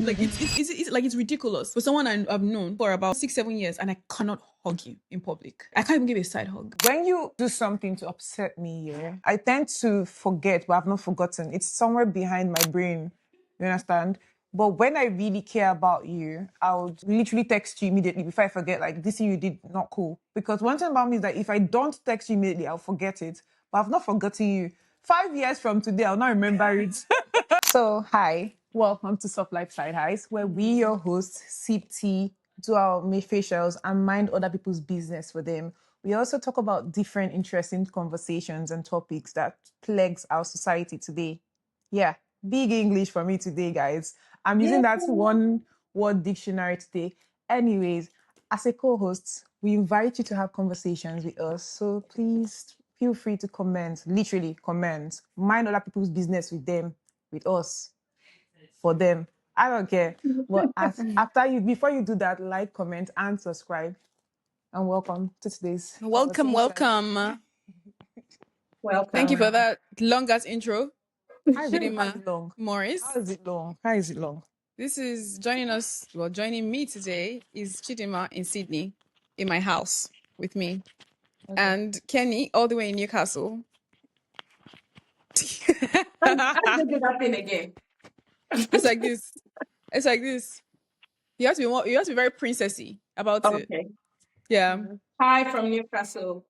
Like it's like it's ridiculous for someone I've known for about 6-7 years, and I cannot hug you in public. I can't even give a side hug. When you do something to upset me, yeah, I tend to forget, but I've not forgotten. It's somewhere behind my brain. You understand? But when I really care about you, I would literally text you immediately before I forget, like, this thing you did, not cool. Because one thing about me is that if I don't text you immediately, I'll forget it. But I've not forgotten you. 5 years from today, I'll not remember it. So, hi, welcome to Soft Life Side Highs, where we, your hosts, sip tea, do our facials, and mind other people's business for them. We also talk about different interesting conversations and topics that plagues our society today. Yeah, big English for me today, guys. I'm using that one word dictionary today. Anyways, as a co-host, we invite you to have conversations with us. So please feel free to comment, literally comment, mind other people's business with them, with us, for them. I don't care. But before you do that, like, comment, and subscribe. And welcome to today's Welcome. Welcome. Thank you for that long ass intro. How is it long? Morris. How is it long? This is joining me today is Chidima in Sydney, in my house with me. Okay. And Kenny, all the way in Newcastle. How did you do that thing again? It's like this. You have to be very princessy about it. Okay. Yeah. Hi from Newcastle.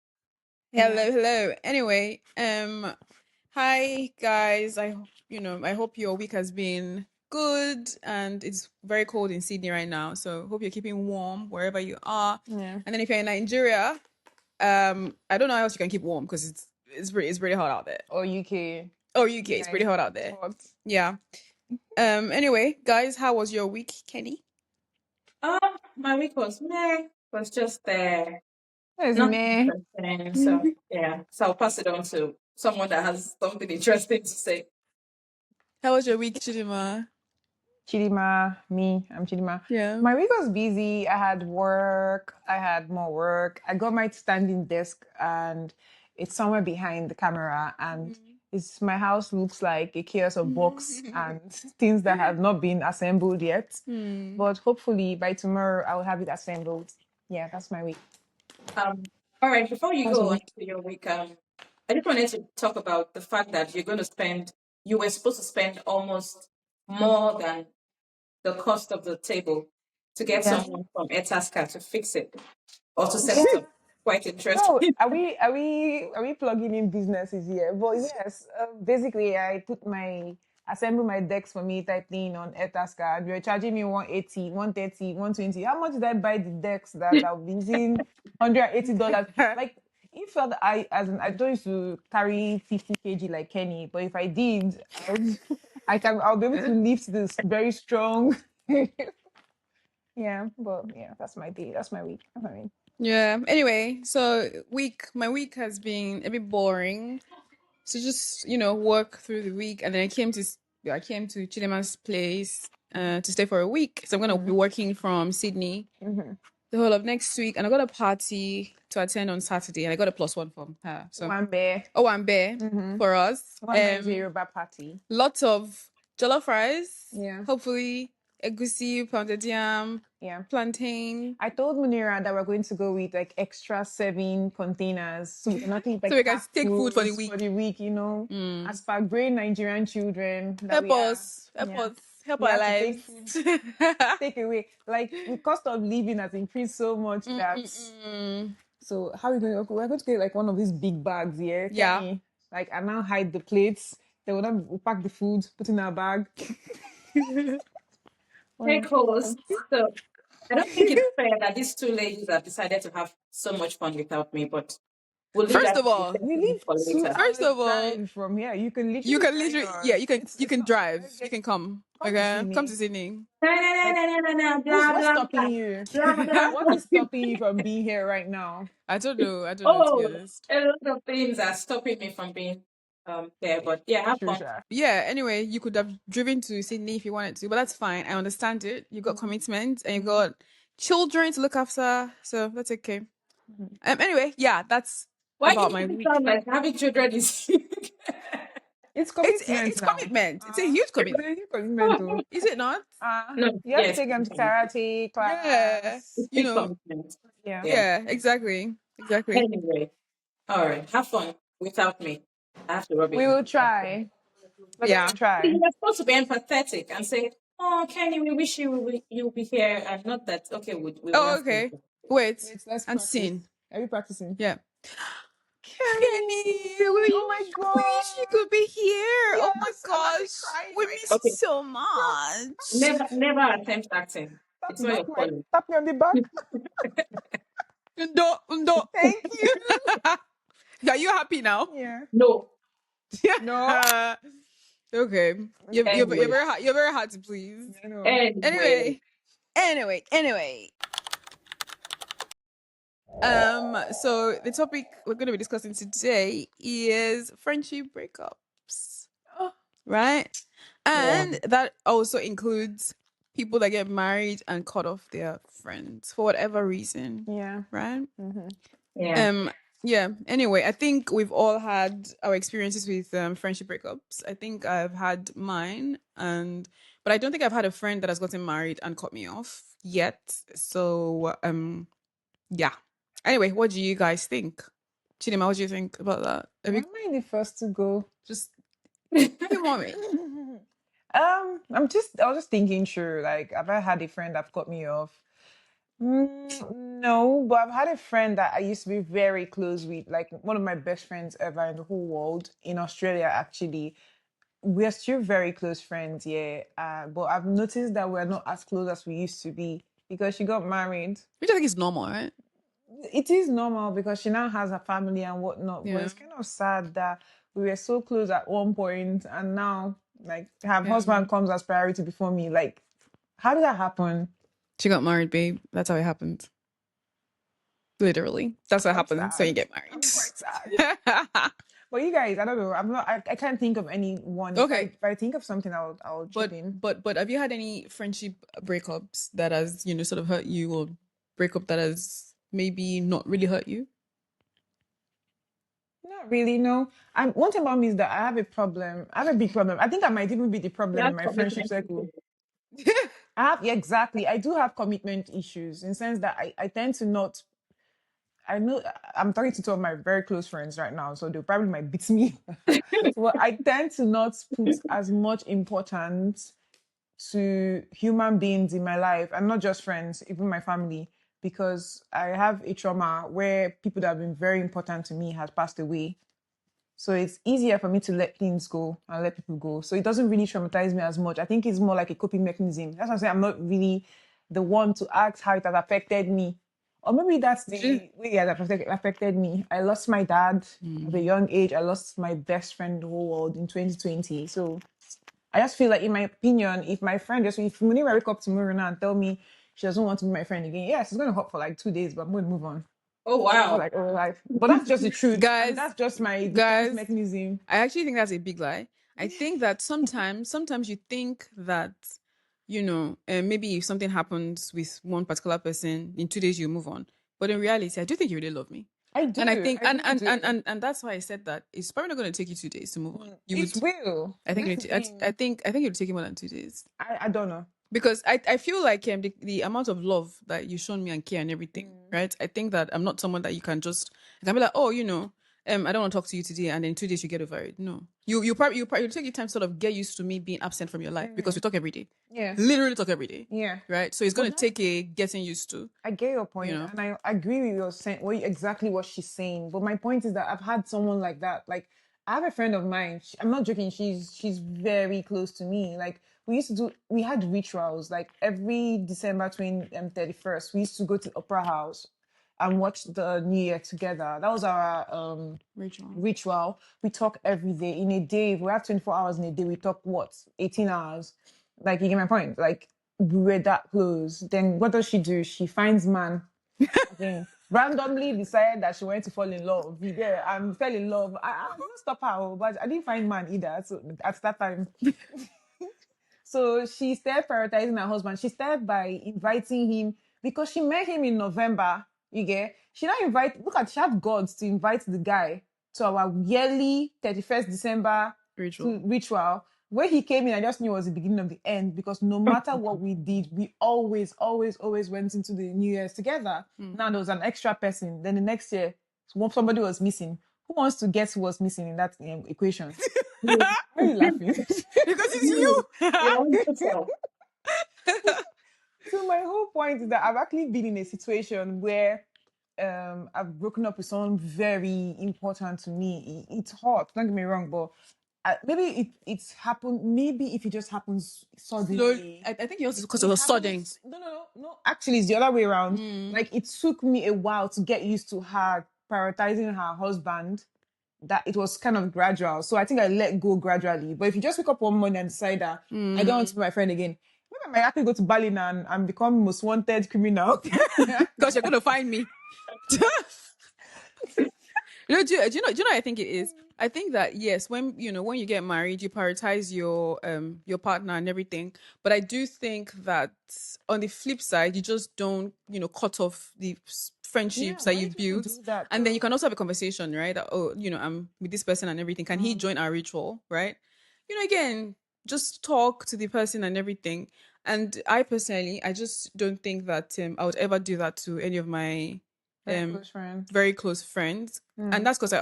Hello. Anyway, hi guys. I hope your week has been good, and it's very cold in Sydney right now. So hope you're keeping warm wherever you are. Yeah. And then if you're in Nigeria, I don't know how else you can keep warm because it's pretty hot out there. Or UK. It's pretty hot out there. Hot. Yeah. Anyway, guys, how was your week, Kenny? My week was meh. Was just It's not meh. interesting. So yeah. So I'll pass it on to someone that has something interesting to say. How was your week, Chidima? Chidima, I'm Chidima. Yeah. My week was busy. I had work. I had more work. I got my standing desk, and it's somewhere behind the camera. And my house looks like a chaos of box and things that have not been assembled yet. But hopefully by tomorrow I'll have it assembled. Yeah, that's my week. All right. Before you How's go your on week? to your week, I just wanted to talk about the fact that you were supposed to spend almost more than the cost of the table to get someone from Etaska to fix it or to set it up. Quite interesting. No, are we plugging in businesses here? But yes, basically I assemble my decks for me type thing on Etaska. You're charging me 180, 130, 120. How much did I buy the decks that I've been using? $180. Like, if I don't used to carry 50 kg like Kenny, but if I did, I'll be able to lift this very strong. Yeah, but yeah, that's my day. That's my week. That's my week. Yeah. Anyway, so my week has been a bit boring. So just work through the week, and then I came to Chidima's place to stay for a week. So I'm gonna be working from Sydney the whole of next week, and I got a party to attend on Saturday, and I got a +1 from her. So One bear. one bear for us. One Yoruba party. Lots of jollof rice. Yeah. Hopefully egusi, pounded yam. Yeah. Plantain. I told Munira that we're going to go with like extra 7 containers, so we can take, like, so we can take food for the week. As per great Nigerian children. Help us. Help our lives. Take away. Like, the cost of living has increased so much that. So how are we going to? We're going to get like one of these big bags here. Yeah. Like, I now hide the plates. Then we'll pack the food, put in our bag. Hey, host. So I don't think it's fair that these two ladies have decided to have so much fun without me, but we'll leave First of all, from here. You can literally you can drive. You can come. Okay, come to Sydney. No. What's stopping you? What is stopping you from being here right now? I don't know. To be honest. A lot of things are stopping me from being there, but yeah, have fun. Yeah, anyway, you could have driven to Sydney if you wanted to, but that's fine. I understand it. You got commitment and you got children to look after, so that's okay. Anyway, yeah, that's Why about do my you week. sound like having children is It's commitment It's now. commitment. It's a huge It's commitment. a huge commitment, though. Is it not? No, You have to yes, take them to karate Yeah. class. it's You big know. commitment. Yeah. Yeah. Yeah. Exactly. Exactly. Anyway, all right. Have fun without me. I have to rub it We in. will try. We're going Yeah. to try. You're supposed to be empathetic and say, "Oh, Kenny, we wish you'll be here," and not that. Okay, we will Oh, have fun. okay. Wait. Wait, let's And practice. scene. Are you practicing? Yeah. Kenny! Kenny, Oh my we wish you god! could be here. Oh my Yes, I'm actually gosh. crying We right miss you now. Okay, so much. never attempt acting. It's not your calling. Tap me on the back. Undo, undo. Thank you. Are you happy now? Yeah. No. No. Okay. Anyway, You're very hard to please. I know. anyway. Anyway. So the topic we're going to be discussing today is friendship breakups, Oh, right? Yeah. And that also includes people that get married and cut off their friends for whatever reason, yeah. right? Mm-hmm. Yeah. Yeah. Anyway, I think we've all had our experiences with friendship breakups. I think I've had mine, but I don't think I've had a friend that has gotten married and cut me off yet. So yeah. Anyway, what do you guys think? Chidima, what do you think about that? Why am I the first to go? Just if you want me. I was just thinking, sure, like, have I had a friend that cut me off? No, but I've had a friend that I used to be very close with, like one of my best friends ever in the whole world, in Australia, actually. We're still very close friends, yeah. But I've noticed that we're not as close as we used to be because she got married. Which I think is normal, right? It is normal because she now has a family and whatnot, but Yeah. it's kind of sad that we were so close at one point and now, like, her Yeah. husband comes as priority before me. Like, how did that happen? She got married, babe. That's how it happened. Literally. That's what I'm happens when you sad. get married. I'm quite sad. But you guys, I don't know. I can't think of any one. Okay. If I think of something, I'll chip in. But have you had any friendship breakups that has, sort of hurt you, or breakup that has maybe not really hurt you? Not really, no. And one thing about me is that I have a problem. I have a big problem. I think I might even be the problem in That's my friendship commitment. circle. I have, yeah, exactly. I do have commitment issues in the sense that I tend to not. I know I'm talking to two of my very close friends right now, so they probably might beat me. Well, I tend to not put as much importance to human beings in my life, and not just friends, even my family, because I have a trauma where people that have been very important to me has passed away. So it's easier for me to let things go and let people go. So it doesn't really traumatize me as much. I think it's more like a coping mechanism. That's why I say I'm not really the one to ask how it has affected me. Or maybe that's the way it has affected me. I lost my dad at a young age. I lost my best friend in the whole world in 2020. So I just feel like, in my opinion, if my friend if Munira wake up tomorrow now and tell me she doesn't want to be my friend again, yes, it's going to hurt for like 2 days, but I'm going to move on. Oh wow. Like, oh, life. But that's just the truth. Guys, And that's just my defense mechanism. I actually think that's a big lie. I think that sometimes you think that, maybe if something happens with one particular person, in 2 days you move on. But in reality, I do think you really love me. I do. And I think, I and, really and, do. and it's why I said that it's probably not going to take you 2 days to move on. It will. I think That's the thing. I think it'll take you more than 2 days. I don't know. Because I feel like the amount of love that you've shown me and care and everything, right? I think that I'm not someone that you can be like, oh, I don't want to talk to you today, and then 2 days you get over it. No, you probably take your time to sort of get used to me being absent from your life because we talk every day. Yeah. Literally talk every day. Yeah. Right. So it's going to take a getting used to. I get your point, and I agree with your saying exactly what she's saying. But my point is that I've had someone like that. Like, I have a friend of mine. I'm not joking. She's very close to me. Like, we had rituals. Like, every December 31st, we used to go to Opera House and watch the New Year together. That was our ritual. We talk every day. In a day, if we have 24 hours in a day, we talk 18 hours. Like, you get my point? Like, we were that close. Then what does she do? She finds man. Again, randomly decided that she wanted to fall in love. Yeah, and fell in love. I didn't stop her, but I didn't find man either. So at that time. So she started prioritizing her husband. She started by inviting him because she met him in November. You get? She had gods to invite the guy to our yearly 31st December ritual. Where he came in, I just knew it was the beginning of the end, because no matter what we did, we always went into the New Year's together. Now there was an extra person. Then the next year, somebody was missing. Who wants to guess who was missing in that equation? Why are you laughing? Because it's you. Your own self. So my whole point is that I've actually been in a situation where I've broken up with someone very important to me. It's hot, don't get me wrong, but maybe it's happened. Maybe if it just happens suddenly. I think yours is because it was sudden. No. Actually, it's the other way around. Like, it took me a while to get used to her prioritizing her husband. That it was kind of gradual. So I think I let go gradually. But if you just wake up one morning and decide that I don't want to be my friend again, maybe I might actually go to Berlin and become most wanted criminal. Because you're gonna find me. Do you know what I think it is? I think that yes, when you get married, you prioritize your partner and everything. But I do think that on the flip side, you just don't cut off the friendships that you've built, and then you can also have a conversation, right? That, I'm with this person and everything. Can he join our ritual, right? Again, just talk to the person and everything. And I personally, I just don't think that I would ever do that to any of my very close friends. And that's because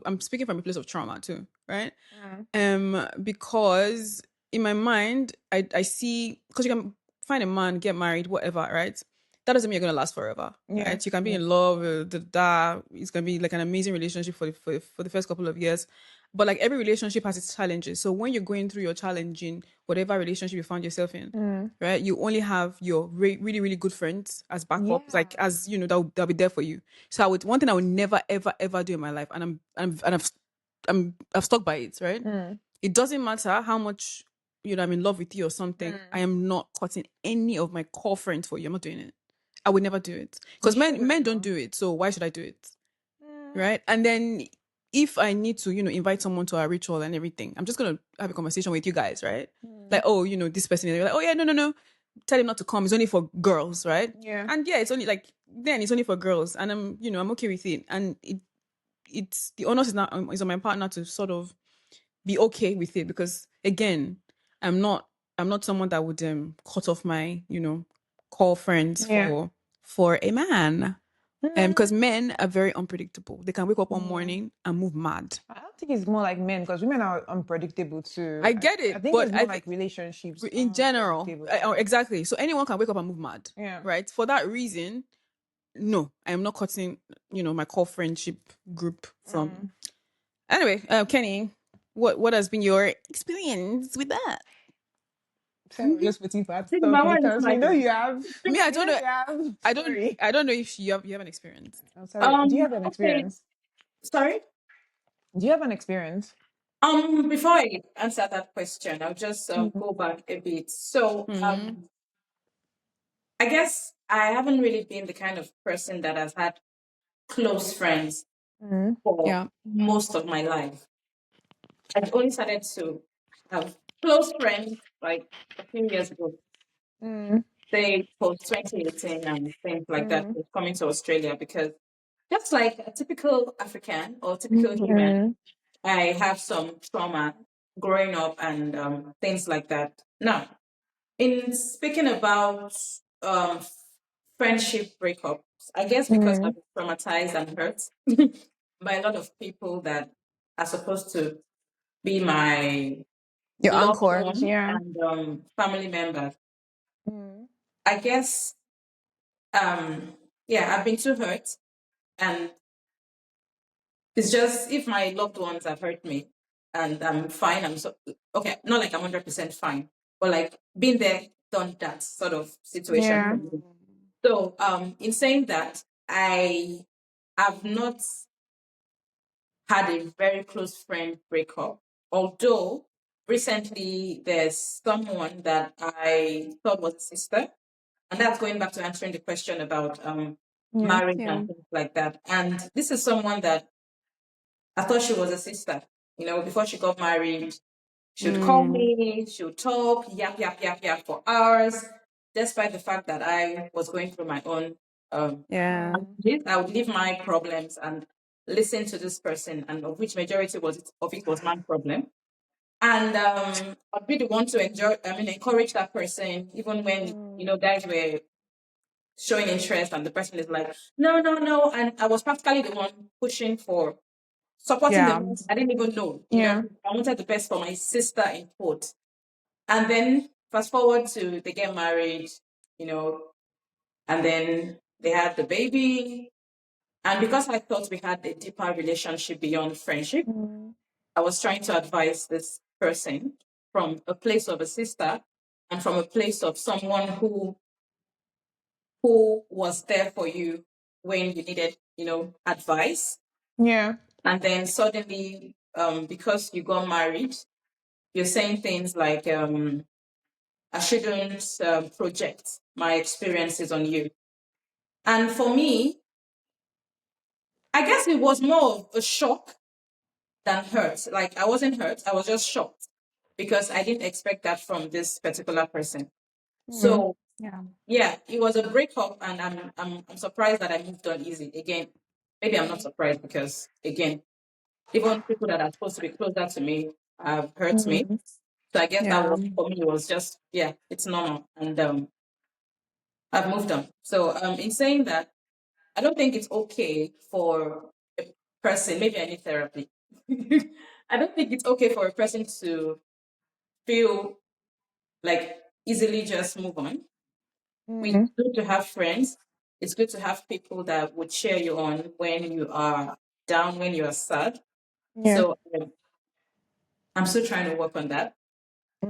I'm speaking from a place of trauma too, right? Because in my mind, I see, because you can find a man, get married, whatever, right? That doesn't mean you're gonna last forever, right? You can be in love, it's gonna be like an amazing relationship for the first couple of years. But like every relationship has its challenges. So when you're going through your challenging whatever relationship you found yourself in, right, you only have your really, really good friends as backups, like as that'll be there for you. So one thing I would never, ever, ever do in my life, and I've stuck by it, right? It doesn't matter how much I'm in love with you or something. I am not cutting any of my core friends for you. I'm not doing it. I would never do it, because men don't do it. So why should I do it? Right? And then if I need to, invite someone to our ritual and everything, I'm just gonna have a conversation with you guys, right? Like, oh, this person, and you're like, oh yeah, no, tell him not to come. It's only for girls, right? And it's only it's only for girls, and I'm okay with it. And it's the onus is on my partner to sort of be okay with it, because again, I'm not someone that would cut off my core friends for a man. Because men are very unpredictable. They can wake up one morning and move mad. I don't think it's more like men, because women are unpredictable too. I get it. I think it's more like relationships in general. Exactly. So anyone can wake up and move mad. Right? For that reason, no, I am not cutting, my core friendship group from. Anyway, Kenny, what has been your experience with that? Just waiting for that stuff, because we know you have. Me, I don't know. I don't know if you have an experience. I'm sorry. Do you have an experience? Sorry? Do you have an experience? Before I answer that question, I'll just go back a bit. So, I guess I haven't really been the kind of person that has had close friends for most of my life. I've only started to have close friends like a few years ago. Say post 2018 and things like that, coming to Australia, because just like a typical African or typical human, I have some trauma growing up and things like that. Now, in speaking about friendship breakups, I guess because I've been traumatized and hurt by a lot of people that are supposed to be my Your loved encore, ones and family members. I guess, I've been too hurt, and it's just if my loved ones have hurt me and I'm fine, I'm so okay, not like I'm 100% fine, but like being there, done that sort of situation for me. So, in saying that, I have not had a very close friend breakup, although recently there's someone that I thought was a sister, and that's going back to answering the question about marriage and things like that. And this is someone that I thought she was a sister. Before she got married, she would call me, she would talk, yap for hours, despite the fact that I was going through my own challenges. I would leave my problems and listen to this person, and of which majority of it was my problem. And I'd be the one to encourage that person, even when, guys were showing interest and the person is like, no, no, no. And I was practically the one pushing for supporting the Yeah. ones I didn't even know, Yeah. I wanted the best for my sister in quote. And then fast forward to they get married, and then they had the baby. And because I thought we had a deeper relationship beyond friendship, I was trying to advise this person from a place of a sister and from a place of someone who was there for you when you needed, advice. Yeah. And then suddenly, because you got married, you're saying things like, I shouldn't project my experiences on you. And for me, I guess it was more of a shock than hurt. Like I wasn't hurt, I was just shocked because I didn't expect that from this particular person. So Yeah. yeah, it was a breakup, and I'm surprised that I moved on easy. Again, maybe I'm not surprised because again, even people that are supposed to be closer to me have hurt me. So I guess that Yeah. was for me was just yeah, it's normal, and I've moved on. So in saying that, I don't think it's okay for a person. Maybe I need therapy. I don't think it's okay for a person to feel like easily just move on. It's good to have friends. It's good to have people that would cheer you on when you are down, when you are sad. Yeah. So I'm still trying to work on that.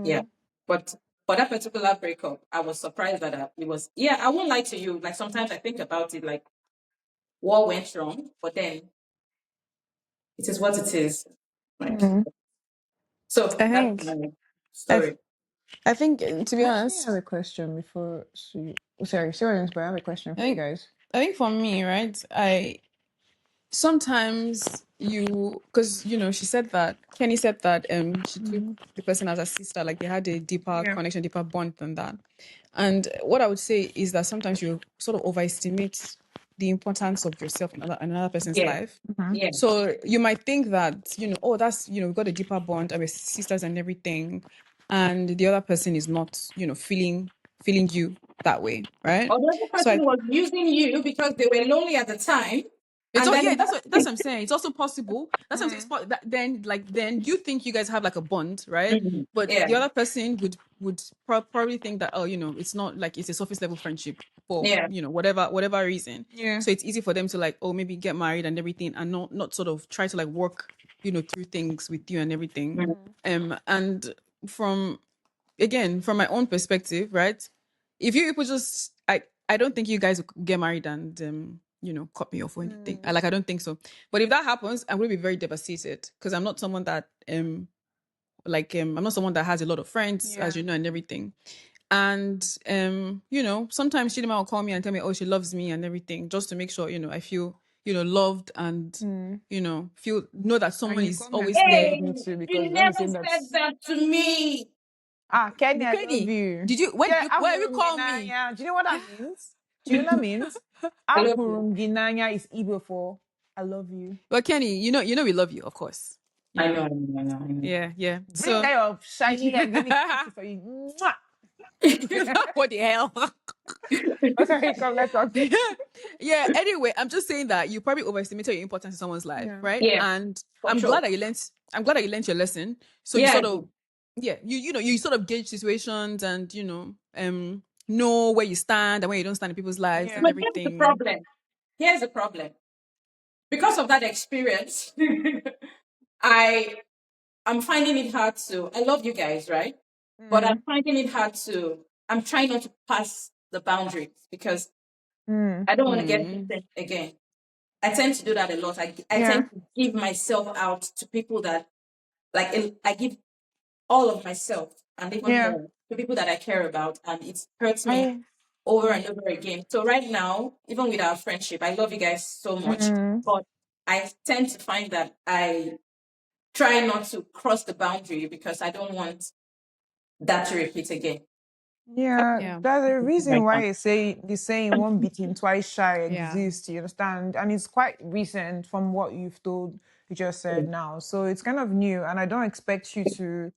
Yeah. But for that particular breakup, I was surprised that it was, yeah, I won't lie to you. Like sometimes I think about it, like what went wrong, but then it is what it is. Like, so I that's think my I story. I think to be I actually have honest, a question before. Sorry, but I have a question I for you think guys. I think for me, right? I sometimes you because she said that Kenny said that she took the person as a sister, like they had a deeper Yeah. connection, deeper bond than that. And what I would say is that sometimes you sort of overestimate the importance of yourself in another person's Yeah. life. Yeah. So you might think that, oh, that's, we've got a deeper bond and we're sisters and everything. And the other person is not, feeling you that way, right? Or the other So person was using you because they were lonely at the time. it's And all, then yeah, that's what I'm saying. It's also possible. That's what I'm saying. Then you think you guys have like a bond, right? But yeah. the other person would probably think that, oh, it's not like it's a surface level friendship for Yeah. whatever reason. Yeah. So it's easy for them to like, oh, maybe get married and everything, and not sort of try to like work through things with you and everything. And from again, from my own perspective, right? If you people just, I don't think you guys will get married and cut me off or anything. I don't think so. But if that happens, I'm going to be very devastated because I'm not someone that I'm not someone that has a lot of friends, Yeah. as you know, and everything. And sometimes Chidima will call me and tell me, oh, she loves me and everything, just to make sure I feel loved and feel know that someone And you is come here always to there. love Hey, me too, because you let me never say that. said that to me. Kenny, I love Kenny, you. did you when Yeah, you where you call me? Ahurunginanya. Do you know what that means? Do you know what that means? I love you. Ahurunginanya is Igbo for I love you. Well, Kenny, we love you, of course. I know, I know, I know, I know. Yeah. Bring that So, your shiny leg. Let me kiss it for you. Mwah. what the hell? Oh, sorry, come, let's talk. Yeah. Anyway, I'm just saying that you probably overestimated your importance in someone's life, Yeah. right? Yeah, And for sure. I'm glad that you learned your lesson. So you Yeah, I sort of, do. yeah, you sort of gauge situations and know where you stand and where you don't stand in people's lives and Yeah. But here's the everything. problem. Here's the problem. Because of that experience, I I'm finding it hard to. I love you guys, right? But I'm finding it hard to. I'm trying not to pass the boundaries because Mm. I don't want to get Mm. distant again. I tend to do that a lot. I Yeah. tend to give myself out to people that like I give all of myself and even Yeah. more to people that I care about, and it hurts me I. over and over again. So right now, even with our friendship, I love you guys so much, Mm. but I tend to find that I try not to cross the boundary because I don't want that to repeat again. Yeah, Yeah. there's a reason Right why now. the saying "one beating twice shy" Yeah. exists. You understand, and it's quite recent from what you just said now. So it's kind of new, and I don't expect you to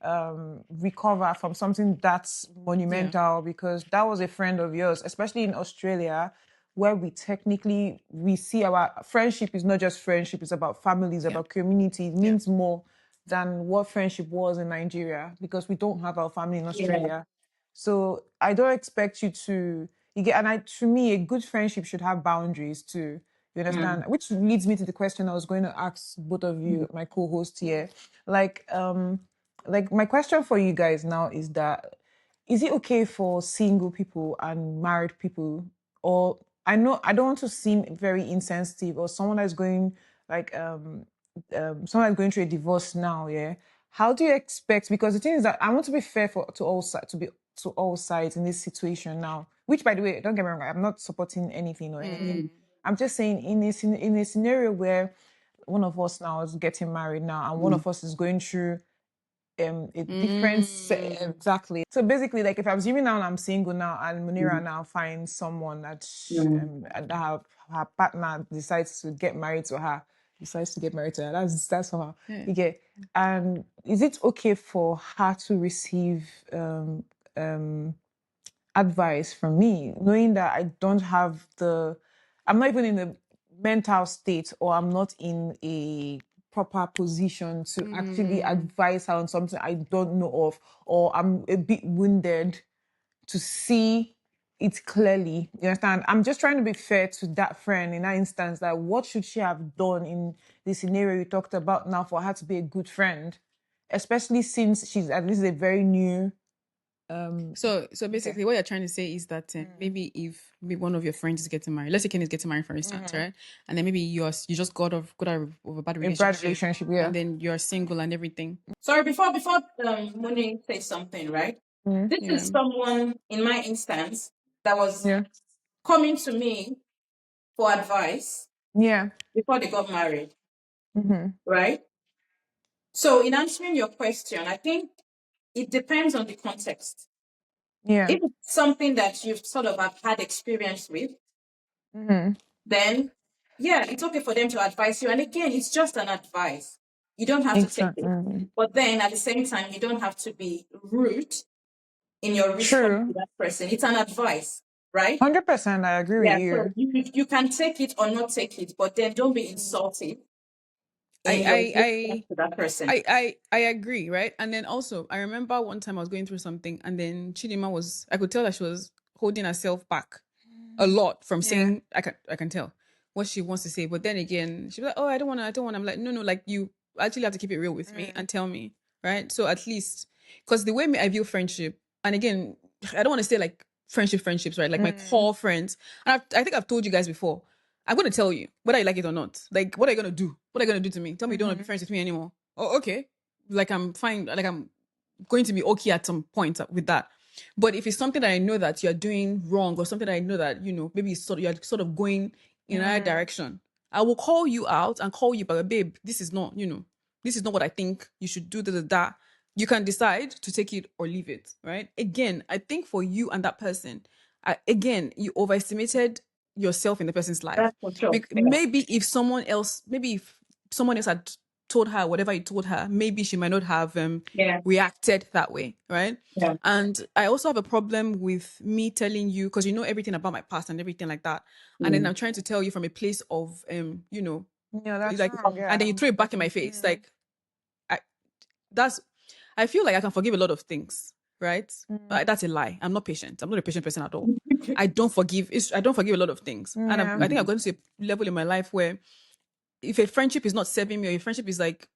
recover from something that's monumental, because that was a friend of yours, especially in Australia, where we see our friendship is not just friendship, it's about families, about community. It means more than what friendship was in Nigeria, because we don't have our family in Australia. So I don't expect you to to me, a good friendship should have boundaries too. You understand? Which leads me to the question I was going to ask both of you, my co-hosts here. Like my question for you guys now is that, is it okay for single people and married people? Or I know I don't want to seem very insensitive, or someone that's going like someone that's going through a divorce now, yeah. How do you expect? Because the thing is that I want to be fair to all sides, to all sides in this situation now. Which, by the way, don't get me wrong, I'm not supporting anything or anything. I'm just saying, in a scenario where one of us now is getting married now, and one of us is going through a different exactly. So basically, like, if I'm assuming now I'm single now, and Munira now finds someone that her partner decides to get married to her, that's somehow you get. And is it okay for her to receive advice from me, knowing that I'm not even in the mental state, or I'm not in a proper position to actually advise her on something I don't know of, or I'm a bit wounded to see it clearly. You understand? I'm just trying to be fair to that friend in that instance. That what should she have done in the scenario you talked about now for her to be a good friend, especially since she's at least a very new. So basically, what you're trying to say is that maybe if maybe one of your friends is getting married, let's say Ken is getting married, for instance, right? And then maybe you just got out of a bad relationship, Yeah. and then you're single and everything. Sorry, before Moni says something, right? This is someone in my instance that was coming to me for advice before they got married, right? So in answering your question, I think it depends on the context. If it's something that you've sort of have had experience with, then yeah, it's okay for them to advise you. And again, it's just an advice. You don't have to take it. But then at the same time, you don't have to be rude in your response to that person. It's an advice, right? 100%, I agree with Yeah, you. so you can take it or not take it, but then don't be insulted in your response I to that person. I agree, right? And then also, I remember one time I was going through something, and then Chidima I could tell that she was holding herself back a lot from saying, I can tell what she wants to say. But then again, she was like, oh, I don't want. I'm like, no, like, you actually have to keep it real with me and tell me, right? So at least, because the way I view friendship, and again, I don't want to say like friendships, right? Like my core friends, and I think I've told you guys before. I'm going to tell you whether I like it or not. Like, what are you going to do? What are you going to do to me? Tell me you don't want to be friends with me anymore. Oh, okay. Like, I'm fine. Like, I'm going to be okay at some point with that. But if it's something that I know that you're doing wrong, or something that I know that, maybe you're sort of going in another direction, I will call you out and call you, but babe, this is not, this is not what I think you should do, that. You can decide to take it or leave it, right? Again, I think for you and that person, again, you overestimated yourself in the person's life. That's for sure. Maybe if someone else, had told her whatever you told her, maybe she might not have Yeah. reacted that way, right? Yeah. And I also have a problem with me telling you, because you know everything about my past and everything like that, and then I'm trying to tell you from a place of That's like, wrong, and then you throw it back in my face, like, I feel like I can forgive a lot of things, right? That's a lie. I'm not patient. I'm not a patient person at all. I don't forgive. I don't forgive a lot of things, and I think I've gotten to a level in my life where if a friendship is not serving me, or a friendship is like,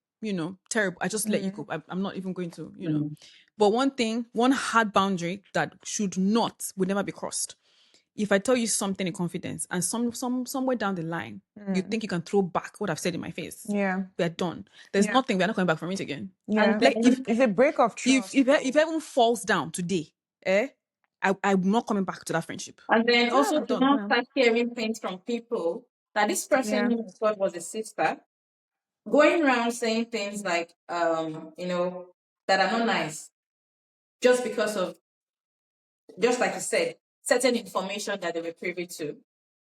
terrible, I just let you go. I'm not even going to. But one hard boundary that would never be crossed. If I tell you something in confidence, and somewhere down the line, you think you can throw back what I've said in my face, we're done. There's nothing. We're not coming back from it again. And Like, then, it's a break of trust. if everyone falls down today, I'm not coming back to that friendship. and then also I'm to done. not start hearing things from people that this person who I thought was a sister going around saying things like, that are not nice just because of, just like you said, certain information that they were privy to.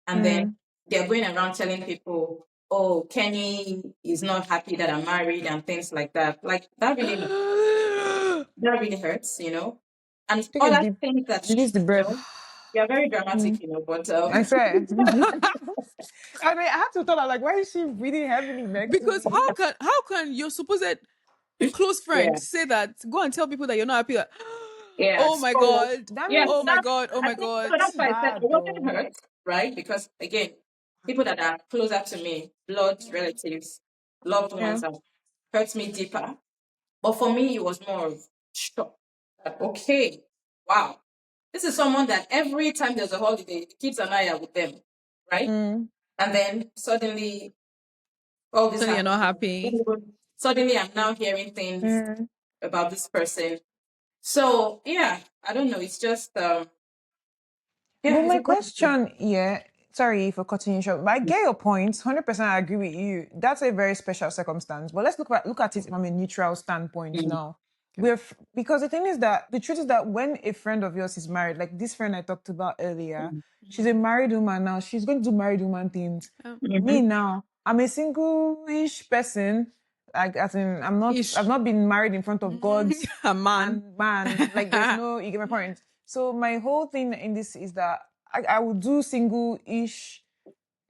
And then they're going around telling people, oh, Kenny is not happy that I'm married and things like that. Like, that really, that really hurts, you know. And Take a other deep, things that, release the you breath. know, you're very dramatic, you know, but I swear. I mean, I had to thought, I'm like, why is she breathing heavily next to Because me? how can your supposed close friend yeah, say that? Go and tell people that you're not happy. Like, yeah. oh my So god, That yeah, oh means my that god, oh I my think god. so. That's why I said I bad wasn't though. hurt, right? Because again, people that are closer to me, blood relatives, loved Yeah. ones, have hurt me deeper. But for me, it was more of shock. That, okay, wow, this is someone that every time there's a holiday, the kids and I are with them, right? Mm. And then suddenly all this So you're not happens. happy. Suddenly I'm now hearing things Mm. about this person. So yeah, I don't know. It's just But yeah, it's my a question. question, yeah, sorry for cutting you short, but I get your point. 100% I agree with you. That's a very special circumstance. But let's look at it from a neutral standpoint Mm. now. Because the thing is that the truth is that when a friend of yours is married, like this friend I talked about earlier, she's a married woman now. She's going to do married woman things. Um, Me Mm-hmm. now, I'm a single-ish person. Like as in, I've ish. not been married in front of God's A man. and man. Like there's no, you get my point. So my whole thing in this is that I would do single-ish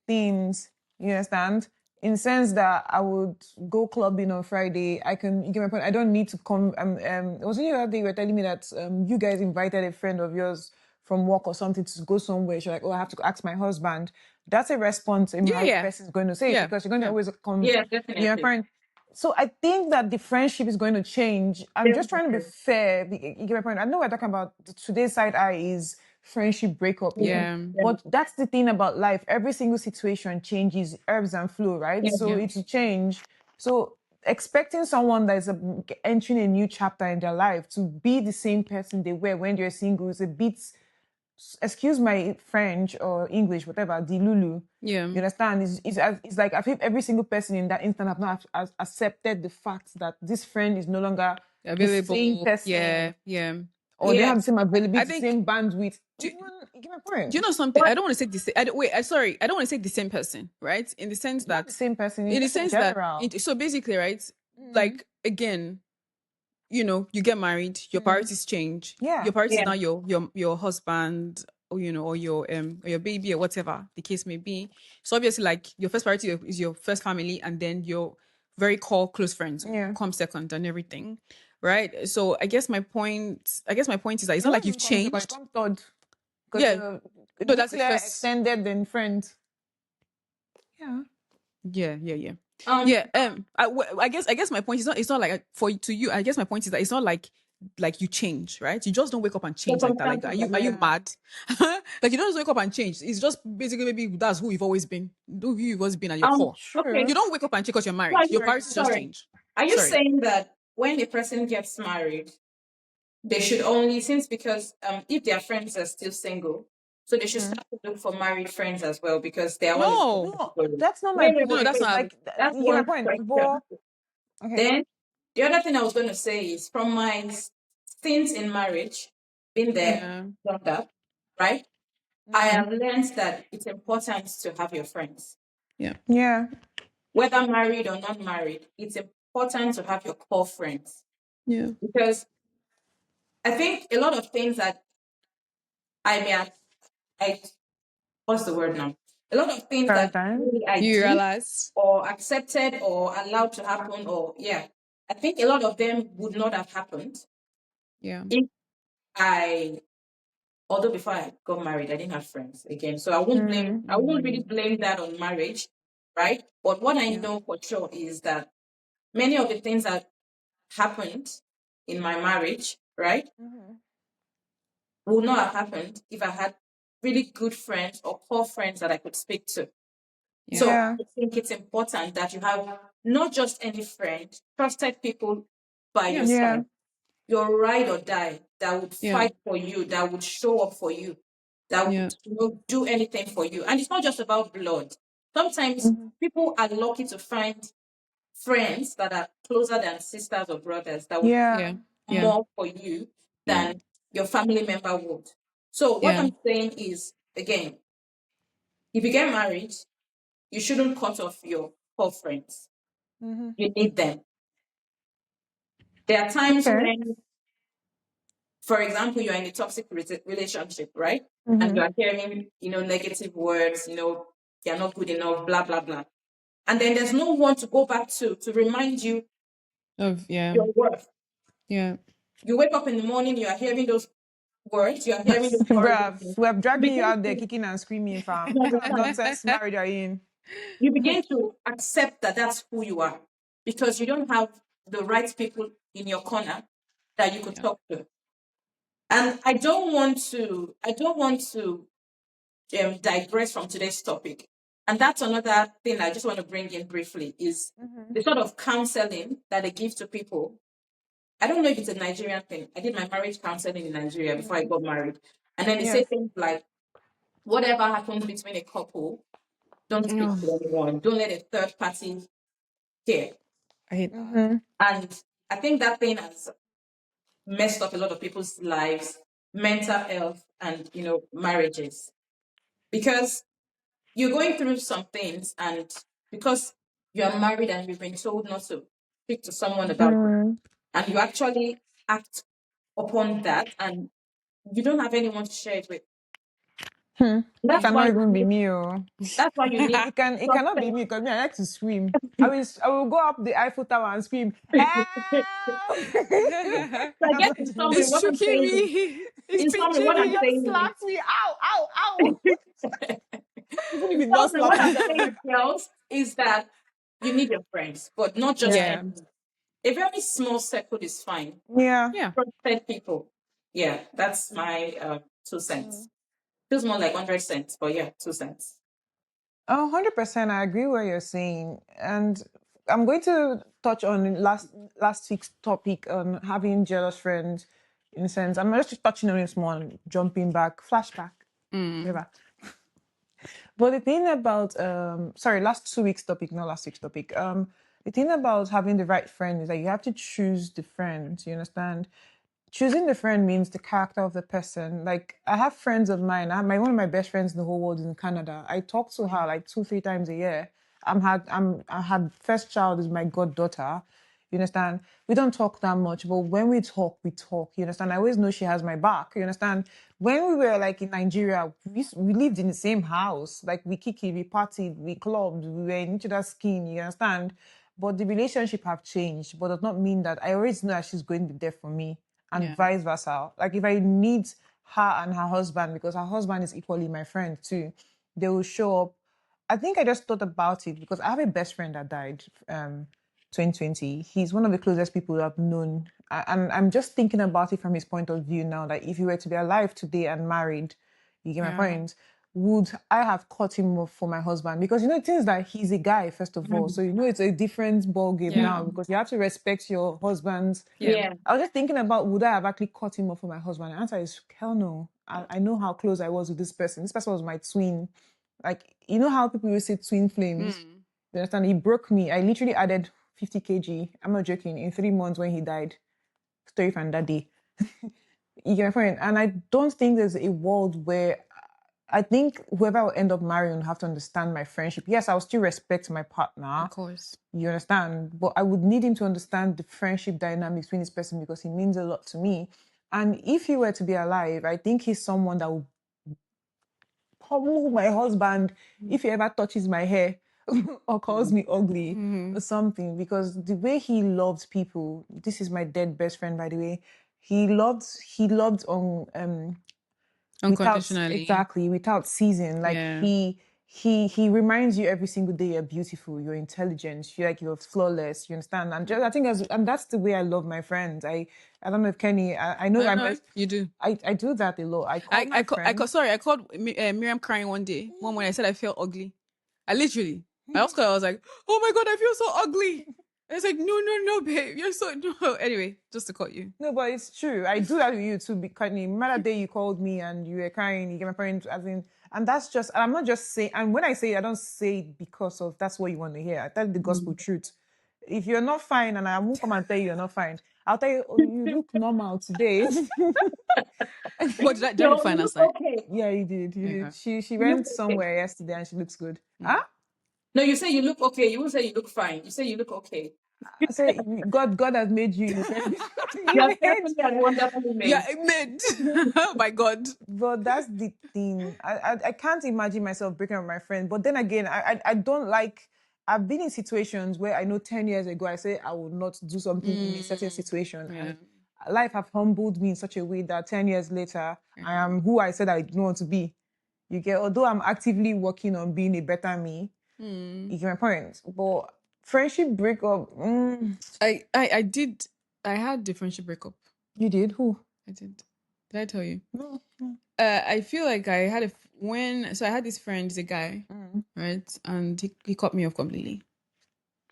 things, you understand? In the sense that I would go clubbing on Friday. You get my point. I don't need to come. It was the other day you were telling me that you guys invited a friend of yours from work or something to go somewhere. She's like, oh, I have to ask my husband. That's a response a Yeah, married yeah, person is going to say yeah, because you're going to yeah. always come, Yeah, you know, definitely. point. So I think that the friendship is going to change. I'm just trying to be Definitely. fair. You get my point. I know we're talking about today's side eye is friendship breakup, yeah. Yeah, Yeah. But that's the thing about life. Every single situation changes, ebbs and flow, right? Yeah. So yeah, it's a change. So expecting someone that is entering a new chapter in their life to be the same person they were when they're single is a bit, excuse my French or English, whatever, the Lulu. yeah. You understand? It's like I think every single person in that instant have not accepted the fact that this friend is no longer the same Available. Yeah, person, yeah. or they Yeah. have the same I availability, think. same bandwidth. Do, Even you get my do you point. know something? But I don't want to say the same. I don't, wait. I sorry. I don't want to say the same person, right? In the sense Not the that, same person, it's just in general. so basically, right? Like again, you get married, your priorities change. Your Yeah. priorities is yeah. now your husband, or or your baby or whatever the case may be. So obviously, like your first priority is your first family, and then your very core close friends Yeah. come second and everything, right? So I guess my point is that it's No, not not like you've even come second, changed. come third. Because Yeah, you're no, that's the nuclear first. extended then friend. Yeah. Yeah, yeah, yeah, Um. yeah. I guess my point is not. It's not like to you. I guess my point is that it's not like you change, right? You just don't wake up and change like that. Like, are Circumstances you like are you that. Yeah. mad? Like you don't just wake up and change. It's just basically maybe that's who you've always been, who you've always been at your core. Okay. You True. don't wake up and change because you're So are married. Your you, priorities just sorry. change. Are you Sorry. saying that when a person gets married, they should only, since because if their friends are still single, so they should start to look for married friends as well because they're all in No, No, story. that's not my Wait, wait, no, wait, that's point. wait. not. Like, That's you get my one point. question. But, okay. Then the other thing I was going to say is from my stints in marriage, been there, Yeah, done that, right? I have learned that it's important to have your friends. yeah, Yeah. Whether married or not married, it's important to have your core friends. yeah, Because I think a lot of things that I may have, I, what's the word now? A lot of things that Paradigm. maybe I you did realize. or accepted or allowed to happen, or yeah, I think a lot of them would not have happened Yeah, if I, although before I got married, I didn't have friends again. So I won't really blame that on marriage, right? But what I yeah, know for sure is that many of the things that happened in my marriage, right, would not have happened if I had really good friends or core friends that I could speak to. yeah, So Yeah. I think it's important that you have not just any friend, trusted people by your yeah, Yeah. side, your ride or die that would yeah, fight for you, that would show up for you, that yeah, would do anything for you. And it's not just about blood. Sometimes people are lucky to find friends that are closer than sisters or brothers that would yeah, Yeah. yeah, more for you yeah, than your family member would. So what yeah, I'm saying is, again, if you get married, you shouldn't cut off your core friends. You need them. There are times Okay. when for example, you're in a toxic relationship, right? And Mm-hmm. you are hearing, negative words, you're not good enough, blah, blah, blah. And then there's no one to go back to remind you Of yeah. your worth. Yeah. You wake up in the morning, you are hearing those words, you are hearing those horrible Bruh, things. we're dragging you Begin out there to, kicking and screaming, fam. you What kind of understand? nonsense marriage are you in? You begin to accept that that's who you are because you don't have the right people in your corner that you could Yeah. talk to. And I don't want to digress from today's topic. And that's another thing I just want to bring in briefly is Mm-hmm. the sort of counseling that they give to people. I don't know if it's a Nigerian thing. I did my marriage counseling in Nigeria before I got married. And then they Yeah. say things like, whatever happens between a couple, don't speak Oh, to anyone. Don't let a third party hear. I hate that. Mm-hmm. And I think that thing has messed up a lot of people's lives, mental health, and marriages. Because you're going through some things, and because you are married and you've been told not to speak to someone about it, Mm-hmm. and you actually act upon that, and you don't have anyone to share it with. Hmm. That's why Cannot you even be need. me, oh. That's why you need It cannot be trusted. me because me, I like to scream. I will go up the Eiffel Tower and scream, help! So I I'm guess not in doing summary, It's it. what I'm choking saying is, me. It's in summary, what pinching He I'm me. just saying slapped me. Ow, ow, ow. is, Even if in he not summary, slap what me, I'm sef, saying, girls, is that you need your friends, but not just Yeah. any. A very small circle is fine. yeah. Yeah. Trusted people. Yeah, that's my 2 cents. Feels more like 100 cents, but yeah, 2 cents. 100%, I agree what you're saying. And I'm going to touch on last week's topic on having jealous friends in a sense. I'm just touching on this one, jumping back, flashback, whatever. But the thing about sorry, last 2 weeks topic, not last week's topic. The thing about having the right friend is that you have to choose the friend. You understand? Choosing the friend means the character of the person. Like I have friends of mine. One of my best friends in the whole world is in Canada. I talk to her like 2-3 times a year. I had first child is my goddaughter. You understand? We don't talk that much, but when we talk, we talk. You understand? I always know she has my back. You understand? When we were like in Nigeria, we lived in the same house. Like we kiki, we partied, we clubbed, we were in each other's skin. You understand? But the relationship have changed, but does not mean that I always know that she's going to be there for me and Yeah. vice versa. Like if I need her and her husband, because her husband is equally my friend too, they will show up. I think I just thought about it because I have a best friend that died 2020. He's one of the closest people I've known. And I'm just thinking about it from his point of view now that if he were to be alive today and married, you get my Yeah. point, would I have cut him off for my husband? Because it is that he's a guy, first of all. Mhm. So it's a different ball game now Yeah. because you have to respect your husband's. Yeah. Yeah. I was just thinking about would I have actually cut him off for my husband? The answer is hell no. I know how close I was with this person. This person was my twin. Like, you know how people will say twin flames? You understand? He broke me. I literally added 50 kg. I'm not joking. In 3 months when he died. Story from that day. You get my point? And I don't think there's a world where I think whoever I will end up marrying will have to understand my friendship. Yes, I'll still respect my partner. Of course. You understand? But I would need him to understand the friendship dynamics between this person because he means a lot to me. And if he were to be alive, I think he's someone that will pummel my husband if he ever touches my hair or calls me ugly or something. Because the way he loved people, this is my dead best friend, by the way. He loved on Unconditionally. without season. Like Yeah. he reminds you every single day you're beautiful, you're intelligent, you're flawless. You understand? And just, I think that's the way I love my friends. I don't know if Kenny. I know I I'm. know you do. I do that a lot. I call my friends. Sorry, I called Miriam crying one day. One when I said I felt ugly. I literally, I also called, I was like, oh my God, I feel so ugly. And it's like, no, no, no, babe. You're so, no. Anyway, just to cut you. No, but it's true. I do that with you too. Because the matter day you called me and you were crying, you get my point, as in, and that's just. And I'm not just saying. And when I say it, I don't say it because of that's what you want to hear. I tell you the gospel truth. If you're not fine, and I won't come and tell you you're not fine, I'll tell you, oh, you look normal today. What did I look So you fine look last night? okay. Yeah, you did. You did. Okay. She You look went okay. somewhere yesterday and she looks good. Huh? No, you say you look okay. You won't say you look fine. You say you look okay. I say God has made you. You're You made. definitely and wonderfully Yeah, made. it made. Oh my God. But that's the thing. I can't imagine myself breaking up with my friend. But then again, I don't like. I've been in situations where I know 10 years ago I say I would not do something in a certain situation, Yeah. and life have humbled me in such a way that 10 years later I Yeah. am who I said I didn't want to be. You get, although I'm actively working on being a better me. You get my point. But friendship breakup, I had the friendship breakup. you did who? I did. Did I tell you? No. I feel like I had so I had this friend, he's a guy, right? And he cut me off completely.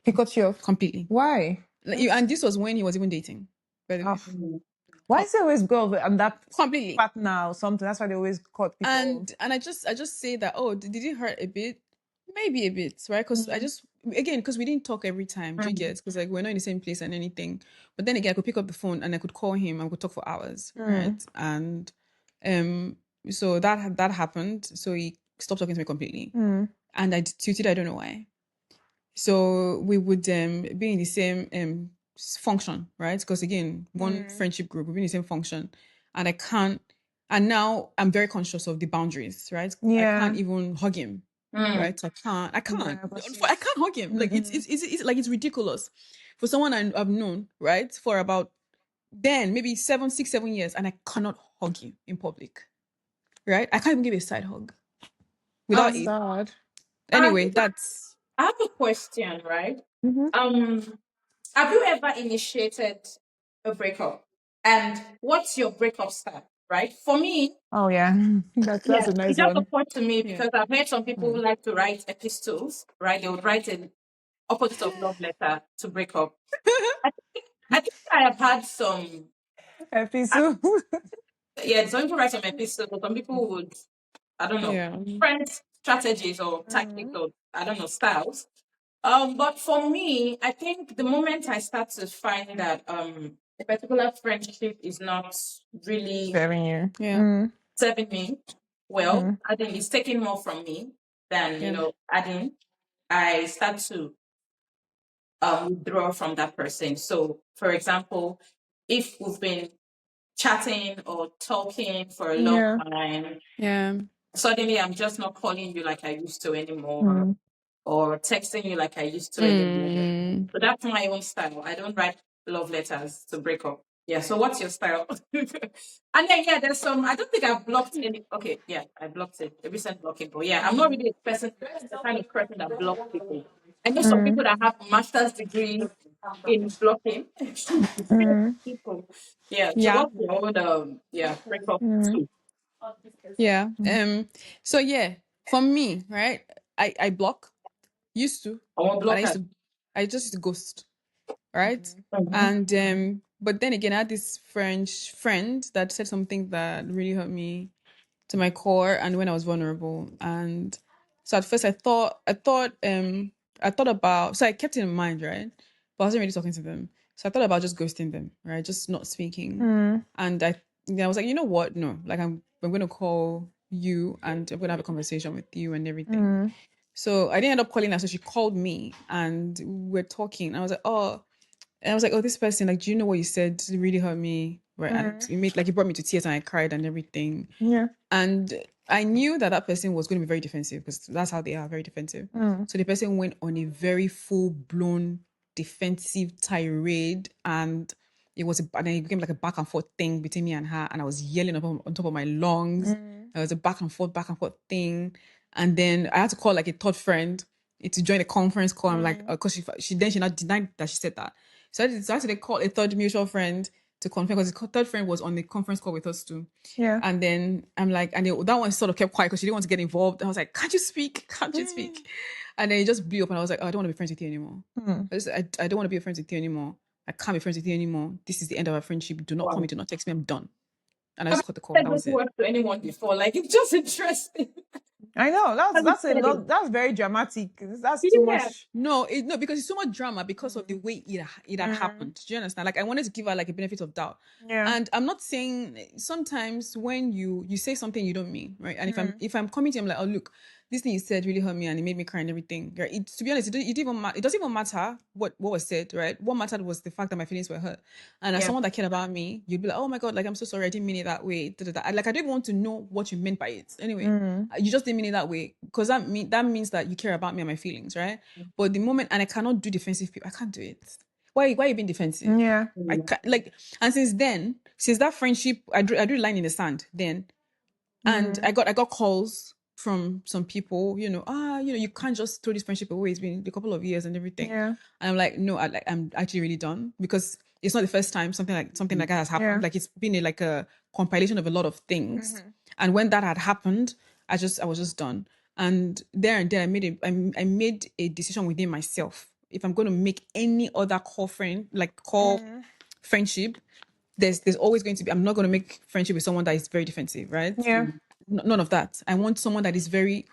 He cut you off. Completely. Why? And this was when he was even dating, by the way. Oh. Why is it always girls and that Completely. partner or something? That's why they always cut people off. And I just say that, oh, did it hurt a bit? Maybe a bit, right? Because because we didn't talk every time. Do you get? Because like we're not in the same place and anything. But then again, I could pick up the phone and I could call him and we could talk for hours, right? And so that happened. So he stopped talking to me completely, and I tweeted, I don't know why. So we would be in the same function, right? Because again, one friendship group, we've been in the same function, and I can't. And now I'm very conscious of the boundaries, right? I can't even hug him, right? I can't. Yeah, I can't hug him. Like it's like it's ridiculous for someone I've known, right, for about then maybe 7 6 7 years, and I cannot hug you in public, right? I can't even give a side hug without it. sad. Anyway, that's I have a question, right? Um, have you ever initiated a breakup? And what's your breakup style, right? For me, Oh yeah, that's a it nice just one. occurred to me yeah. because I've heard some people who like to write epistles, right? They would write an opposite of love letter to break up. I think I have had some, I- Episode. yeah, some people write some epistles, but some people would, I don't know, Yeah. different strategies or tactics or, I don't know, styles. But for me, I think the moment I start to find that a particular friendship is not really Very new. Yeah. serving me well, I think it's taking more from me than Yeah. adding. I start to withdraw from that person. So, for example, if we've been chatting or talking for a long Yeah. time, Yeah. suddenly I'm just not calling you like I used to anymore or texting you like I used to anymore. Mm. So that's my own style. I don't write love letters to break up. Yeah. So what's your style? And then yeah, there's some. I don't think I've blocked any. Okay, yeah, I blocked it. A recent blocking, but yeah, I'm not really the kind of person that blocks people. I know some people that have master's degree in blocking people. Yeah. So Yeah. what's your own breakup too? Yeah. So yeah, for me, right? I block. Used to. I won't And block her. I just used to ghost, right? Mhm. And but then again, I had this French friend that said something that really hurt me to my core and when I was vulnerable. And so at first I thought about, so I kept it in mind, right? But I wasn't really talking to them. So I thought about just ghosting them, right? Just not speaking. And I was like, you know what? No, like I'm gonna call you and I'm gonna have a conversation with you and everything. So I didn't end up calling her. So she called me and we're talking. I was like, oh, and I was like, oh, this person, like, do you know what you said? It really hurt me, right? And it brought me to tears and I cried and everything. Yeah. And I knew that that person was going to be very defensive because that's how they are, very defensive. So the person went on a very full blown defensive tirade, and and then it became like a back and forth thing between me and her, and I was yelling up on top of my lungs. It was a back and forth thing, and then I had to call like a third friend to join a conference call. I'm like, because she not denied that she said that. So I had to call a third mutual friend to confirm because the third friend was on the conference call with us too. Yeah. And then I'm like, that one sort of kept quiet because she didn't want to get involved. I was like, can't you speak? Can't you speak? And then it just blew up and I was like, oh, I don't want to be friends with you anymore. I don't want to be friends with you anymore. I can't be friends with you anymore. This is the end of our friendship. Do not call me. Wow. Do not text me. I'm done. And I I've just cut the call. said That those was it. words to anyone before. Like it's just interesting. I know Have you that's a said it? lot. That's very dramatic. That's too Yeah. much. No, because it's so much drama because of the way it had happened. Do you understand? Like I wanted to give her like a benefit of doubt. Yeah. And I'm not saying sometimes when you say something you don't mean, right? And if I'm coming to you, I'm like, oh look, this thing you said really hurt me and it made me cry and everything. Right? To be honest, it doesn't even matter what was said, right? What mattered was the fact that my feelings were hurt. And as Yeah. someone that cared about me, you'd be like, oh my God, like, I'm so sorry. I didn't mean it that way. Da, da, da. Like, I don't even want to know what you meant by it. Anyway, you just didn't mean it that way. Because that means that you care about me and my feelings, right? But the moment, and I cannot do defensive people. I can't do it. Why are you being defensive? Yeah. I can't, like, and since that friendship, I drew a line in the sand then. And I got calls from some people, you can't just throw this friendship away. It's been a couple of years and everything. Yeah. And I'm like, no, I'm actually really done, because it's not the first time something like that has happened. Yeah. Like, it's been like a compilation of a lot of things. And when that had happened, I was just done. And there and then I made a decision within myself. If I'm going to make any other call friendship, there's always going to be, I'm not going to make friendship with someone that is very defensive, right? Yeah. None of that. I want someone that is very,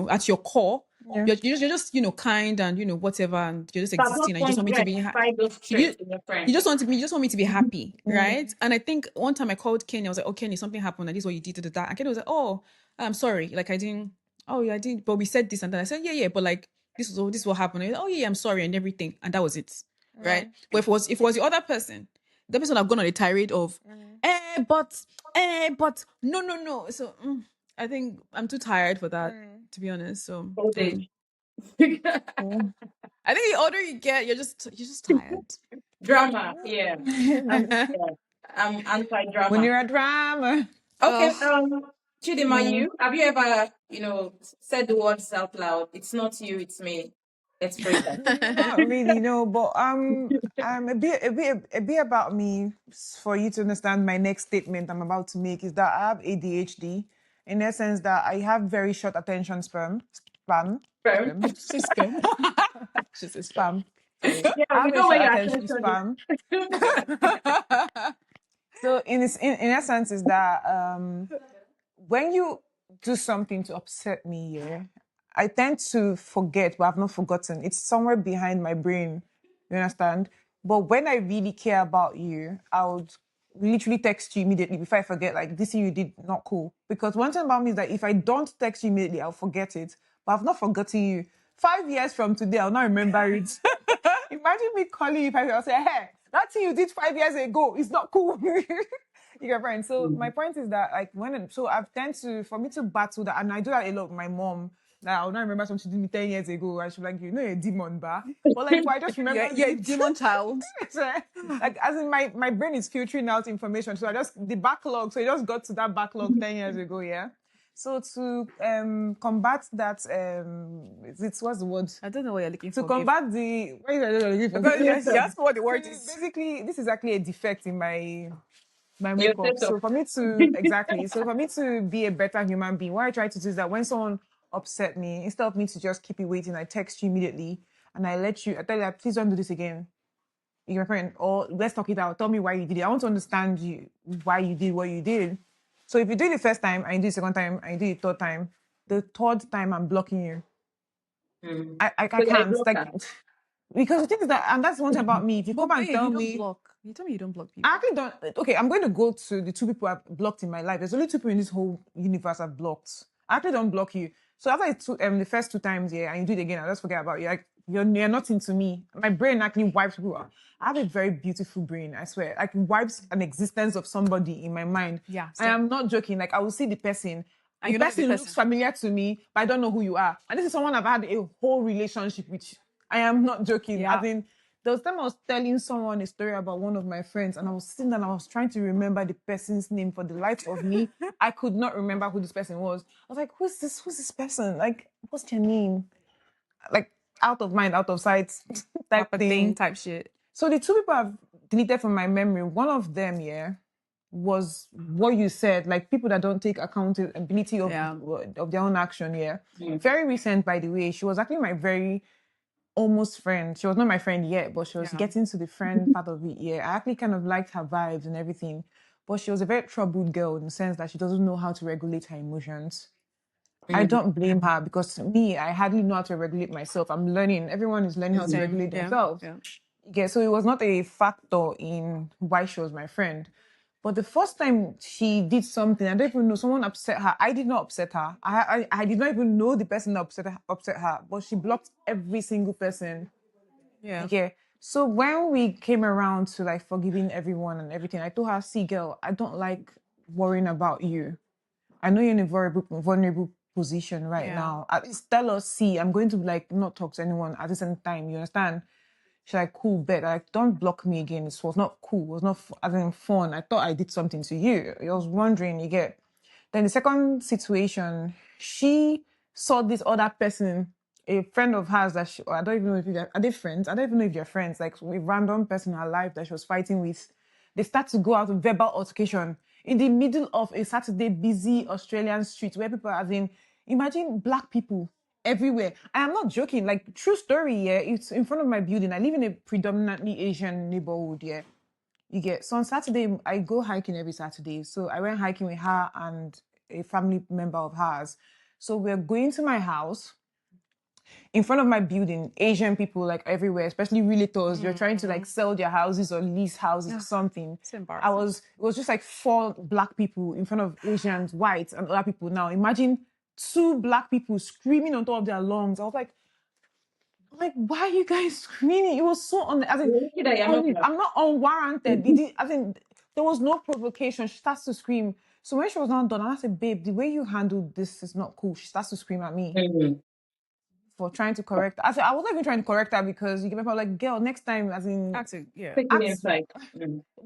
at your core, Yeah. you're just kind and whatever, and you're just So at existing, what and you just point want do me you to be identify those you traits in your friend? you just want me to be happy, right? And I think one time I called Kenny. I was like, "Oh, Kenny, something happened. And this is what you did to that." And Kenny was like, "Oh, I'm sorry. Like, I didn't. Oh, yeah, I didn't. But we said this and that." I said, "Yeah, yeah. But like, this is what happened." And he was, "Oh, yeah, I'm sorry," and everything. And that was it, right? But if it was the other person, the person I've gone on a tirade of, but no, no, no. So I think I'm too tired for that, to be honest. So Old age. I think the older you get, you're just tired. Drama. Yeah. Yeah. I'm When anti-drama. you're a drama. Okay. Oh, Chidima, have you ever, said the words out loud? It's not you, it's me. Let's break up. Not really, no, but a bit about me for you to understand my next statement I'm about to make is that I have ADHD, in the sense that I have very short attention span. Firm. system. Just a Spam. Sorry. Yeah, I we have a know where short your attention attention span. So in essence is that when you do something to upset me, yeah, I tend to forget, but I've not forgotten. It's somewhere behind my brain. You understand? But when I really care about you, I would literally text you immediately before I forget, like, this thing you did, not cool. Because one thing about me is that if I don't text you immediately, I'll forget it. But I've not forgotten you. 5 years from today, I'll not remember it. Imagine me calling you 5 years, I'll say, hey, that thing you did 5 years ago is not cool. You get friends. So my point is that, like, so I've tend to, for me to battle that, and I do that a lot with my mom. That I'll not remember something she did me 10 years ago. And she's like, a demon, bar. But like, I just remember You're a demon child. So, like, as in my brain is filtering out information. So the backlog. So it just got to that backlog 10 years ago, yeah. So to combat that, what's the word? I don't know what you're looking To for. combat the, what is it looking for? Because you asked what the word So is. basically, this is actually a defect in my Your makeup. So setup. for me to exactly, so for me to be a better human being, what I try to do is that when someone upset me, instead of me to just keep it waiting, I text you immediately and I tell you, please don't do this again. You're my friend, or let's talk it out. Tell me why you did it. I want to understand you, why you did what you did. So if you do it the first time, and you do it the second time, and you do it the third time, the third time I'm blocking you. I So you're a can't, like, blocker. because the thing is that, and that's one thing about me. If you come and tell me, You tell me you don't block people. I actually don't. Okay, I'm going to go to the two people I've blocked in my life. There's only two people in this whole universe I've blocked. I actually don't block you. So after the first 2 times, yeah, and you do it again, I'll just forget about you. Like, you're not into me. My brain actually wipes people out. I have a very beautiful brain, I swear. Like, it wipes an existence of somebody in my mind. Yeah, I am not joking. Like, I will see the person. And The you know the person looks person. familiar to me, but I don't know who you are. And this is someone I've had a whole relationship with. I am not joking. Yeah. I mean, there was time I was telling someone a story about one of my friends, and I was sitting there and I was trying to remember the person's name. For the life of me, I could not remember who this person was. I was like, who's this? Who's this person? Like, what's their name? Like, out of mind, out of sight type thing. Type shit. So the two people I've deleted from my memory, one of them, yeah, was what you said, like people that don't take accountability of their own action, yeah. Very recent, by the way. She was actually my very almost friend. She was not my friend yet, but she was getting to the friend part of it. Yeah, I actually kind of liked her vibes and everything, but she was a very troubled girl in the sense that she doesn't know how to regulate her emotions. I don't blame her, because me, I hardly know how to regulate myself. I'm learning. Everyone is learning how to regulate themselves. Yeah, so it was not a factor in why she was my friend. But the first time she did something, I don't even know, someone upset her. I did not upset her. I did not even know the person that upset her, but she blocked every single person. Yeah. Okay. So when we came around to like forgiving everyone and everything, I told her, see, girl, I don't like worrying about you. I know you're in a vulnerable position right now. At least tell us, see, I'm going to like not talk to anyone at the same time. You understand? She's like, cool, bet. Like, don't block me again. It was not cool. It was not as in fun. I thought I did something to you. I was wondering, you get. Then the second situation, she saw this other person, a friend of hers that she, I don't even know if are they friends? I don't even know if they're friends. Like a random person in her life that she was fighting with. They start to go out with verbal altercation in the middle of a Saturday busy Australian street where people are in. Imagine black people everywhere. I am not joking. Like true story. Yeah, it's in front of my building. I live in a predominantly Asian neighborhood. Yeah, you get. So on Saturday, I go hiking every Saturday. So I went hiking with her and a family member of hers. So we're going to my house. In front of my building, Asian people like everywhere, especially realtors, they're trying to like sell their houses or lease houses or something. It's embarrassing. It was just like 4 black people in front of Asians, whites, and other people. Now imagine 2 black people screaming on top of their lungs. I was like, why are you guys screaming? It was so I'm not unwarranted. There was no provocation. She starts to scream. So when she was not done, I said, babe, the way you handled this is not cool. She starts to scream at me for trying to correct her. I said, I wasn't even trying to correct her because you get me, like, girl, next time, as in, Taking inside.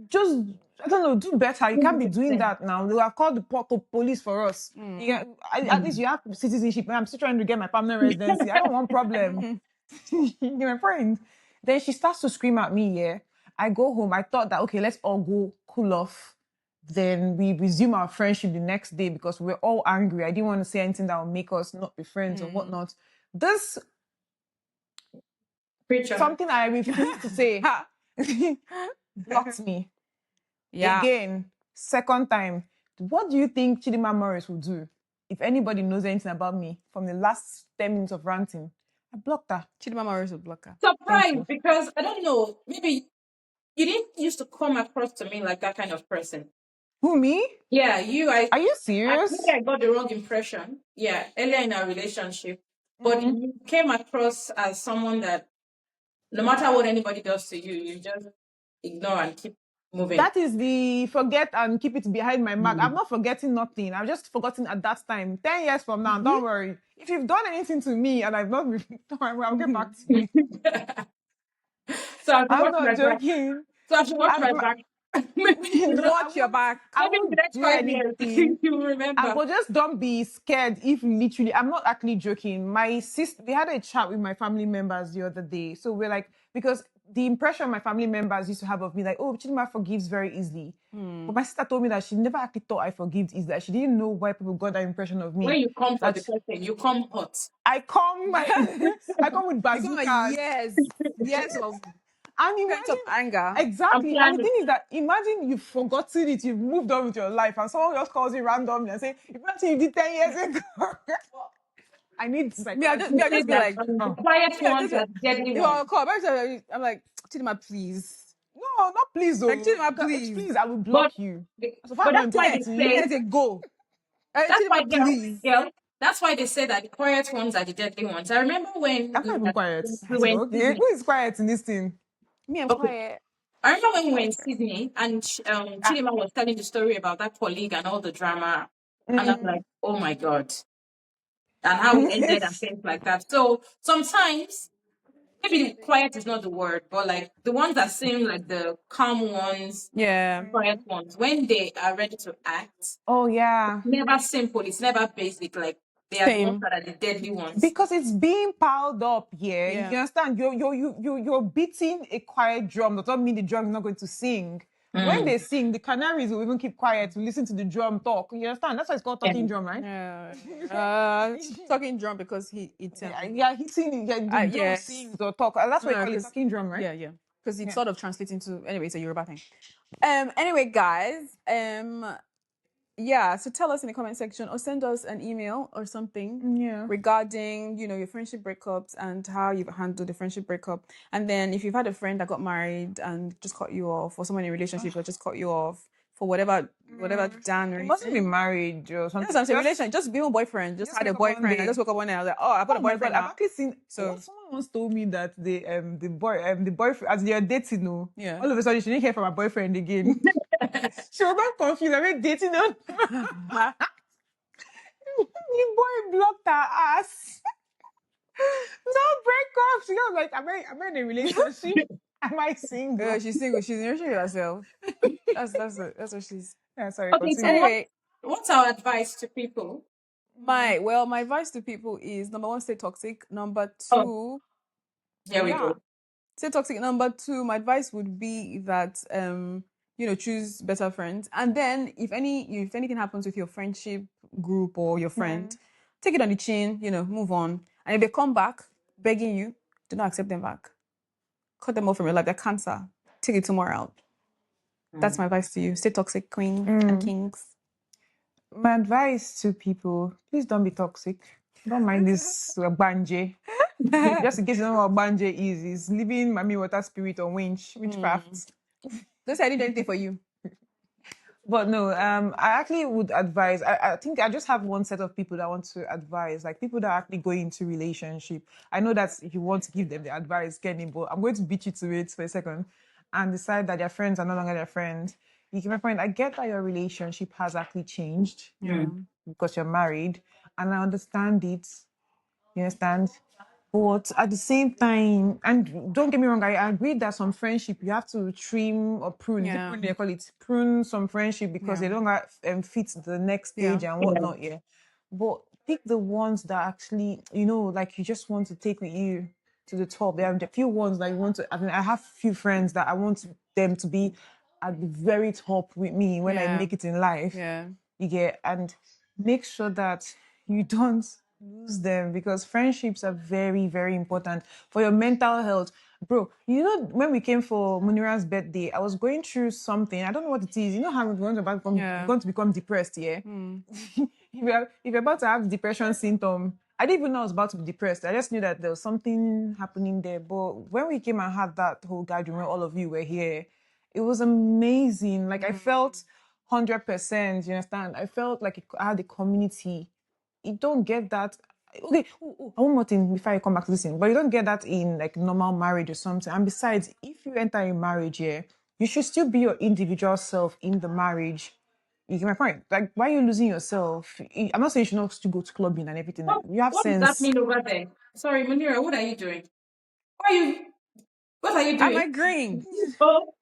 just, I don't know, do better. You can't be doing that now. They have called the police for us. At least you have citizenship. I'm still trying to get my permanent residency. I don't want problem. You're my friend. Then she starts to scream at me, yeah. I go home. I thought that, okay, let's all go cool off. Then we resume our friendship the next day because we're all angry. I didn't want to say anything that would make us not be friends or whatnot. This Preacher. something I refuse to say blocked me. Yeah. Again, second time. What do you think Chidima Morris will do if anybody knows anything about me from the last 10 minutes of ranting? I blocked her. Chidima Morris will block her. Surprised because I don't know, maybe you didn't used to come across to me like that kind of person. Who, me? Yeah, you. Are you serious? Maybe I got the wrong impression. Yeah, earlier in our relationship, but you came across as someone that no matter what anybody does to you, you just ignore and keep moving. That is the forget and keep it behind my back. I'm not forgetting nothing. I've just forgotten at that time. 10 years from now, don't worry. If you've done anything to me and I've not, don't worry, I'll get back to you. So I have to I'm watch not my back. joking. So I have to watch my back. Maybe Watch your back. I maybe in the won't next do 5 years anything. you will remember. But just don't be scared if literally, I'm not actually joking. My sister, we had a chat with my family members the other day. So we're like, because the impression my family members used to have of me, like, oh, Chidima forgives very easily. But my sister told me that she never actually thought I forgive easily. That she didn't know why people got that impression of me. When you come for That the person, you come hot. I come, I come with bazookas. Yes of And sense of anger. Exactly. I'm And the thing is that imagine you've forgotten it, you've moved on with your life, and someone just calls you randomly and say, if nothing you did 10 years ago. I need psychology. Me, I just be that, like, the quiet ones are deadly if ones. I call, I'm like, Chidima, please. No, not please, though. Like, Chidima, please. Please, I will block But you. So but that's why they say Say go. that's why Chidima, please. girl. That's why they say that the quiet ones are the deadly ones. I remember when I'm not even quiet. we were in Okay, Sydney. who is quiet in this thing? Me, I'm Okay. quiet. I remember when we were in Sydney and Chidima was telling the story about that colleague and all the drama. And I'm like, oh my God. And how it ended and things like that. So sometimes, maybe quiet is not the word, but like the ones that seem like the calm ones, Yeah. quiet ones, when they are ready to act, Oh, yeah. never simple, it's never basic. Like they are the ones Same. that are the deadly ones. Because it's being piled up, yeah. Yeah. You understand? You're beating a quiet drum. That doesn't mean the drum is not going to sing. When they sing, the canaries will even keep quiet to listen to the drum talk. You understand? That's why it's called talking drum, right? Yeah. Talking drum because it's He's singing. Yeah, the drum yes. sings or talk. That's why you call it 'cause- talking drum, right? Yeah. Because it sort of translates into anyway, it's a Yoruba thing. Anyway, guys, yeah, so tell us in the comment section or send us an email or something regarding, your friendship breakups and how you've handled the friendship breakup. And then if you've had a friend that got married and just cut you off, or someone in a relationship that just cut you off, for whatever damn It reason. mustn't be married or something. Yes, I'm saying relation. Just being a boyfriend. Just had a wake up one boyfriend. I day. just woke up one day. I was like, oh, I got a Oh my boyfriend god, I've now. actually seen. So Someone once told me that the boyfriend, as they're dating, no, Yeah. all of a sudden she didn't hear from her boyfriend again. She was not confused. I mean, dating on. The boy blocked her ass. No breakup. She was like, am I in a relationship? Am I single? she's single. She's in a relationship with herself. That's what she's. Yeah, sorry, Okay, so continue. Anyway, what's our advice to people? my advice to people is number one, stay toxic. Number Oh, two, here we go. stay toxic. Number two, my advice would be that choose better friends. And then if anything happens with your friendship group or your friend, take it on the chin, move on. And if they come back begging you, do not accept them back. Cut them off from your life. They're cancer. Take it tomorrow out. That's my advice to you. Stay toxic, queen and kings. My advice to people: please don't be toxic. Don't mind this banje. Just in case you don't know what banje is, it's living mommy water spirit or witchcraft. Don't say I did anything for you. But no, I actually would advise. I think I just have one set of people that I want to advise, like people that are actually going into relationship. I know that if you want to give them the advice, Kenny, but I'm going to beat you to it for a second and decide that their friends are no longer their friends. You can, my friend, I get that your relationship has actually changed because you're married, and I understand it. You understand? But at the same time, and don't get me wrong, I agree that some friendship you have to trim or prune. Yeah. Prune, they call it prune some friendship because they don't fit the next stage and whatnot. Yeah. But pick the ones that actually, like you just want to take with you to the top. There are a few ones that you want to. I mean, I have few friends that I want them to be at the very top with me when I make it in life. Yeah. You get, and make sure that you don't lose them, because friendships are very, very important for your mental health. Bro, when we came for Munira's birthday, I was going through something. I don't know what it is. You know how we're going to become depressed, yeah? If you're about to have depression symptom, I didn't even know I was about to be depressed. I just knew that there was something happening there. But when we came and had that whole gathering where all of you were here, it was amazing. Like I felt 100%. You understand? I felt like I had a community. You don't get that. Okay, one more thing before I come back to this thing. But you don't get that in like normal marriage or something. And besides, if you enter a marriage, yeah, you should still be your individual self in the marriage. You get my point? Like, why are you losing yourself? I'm not saying you should not still go to clubbing and everything. Like, you have What does that sense. mean over there? Sorry, Munira, what are you doing? Why are you? What are you I'm doing? agreeing. Oh.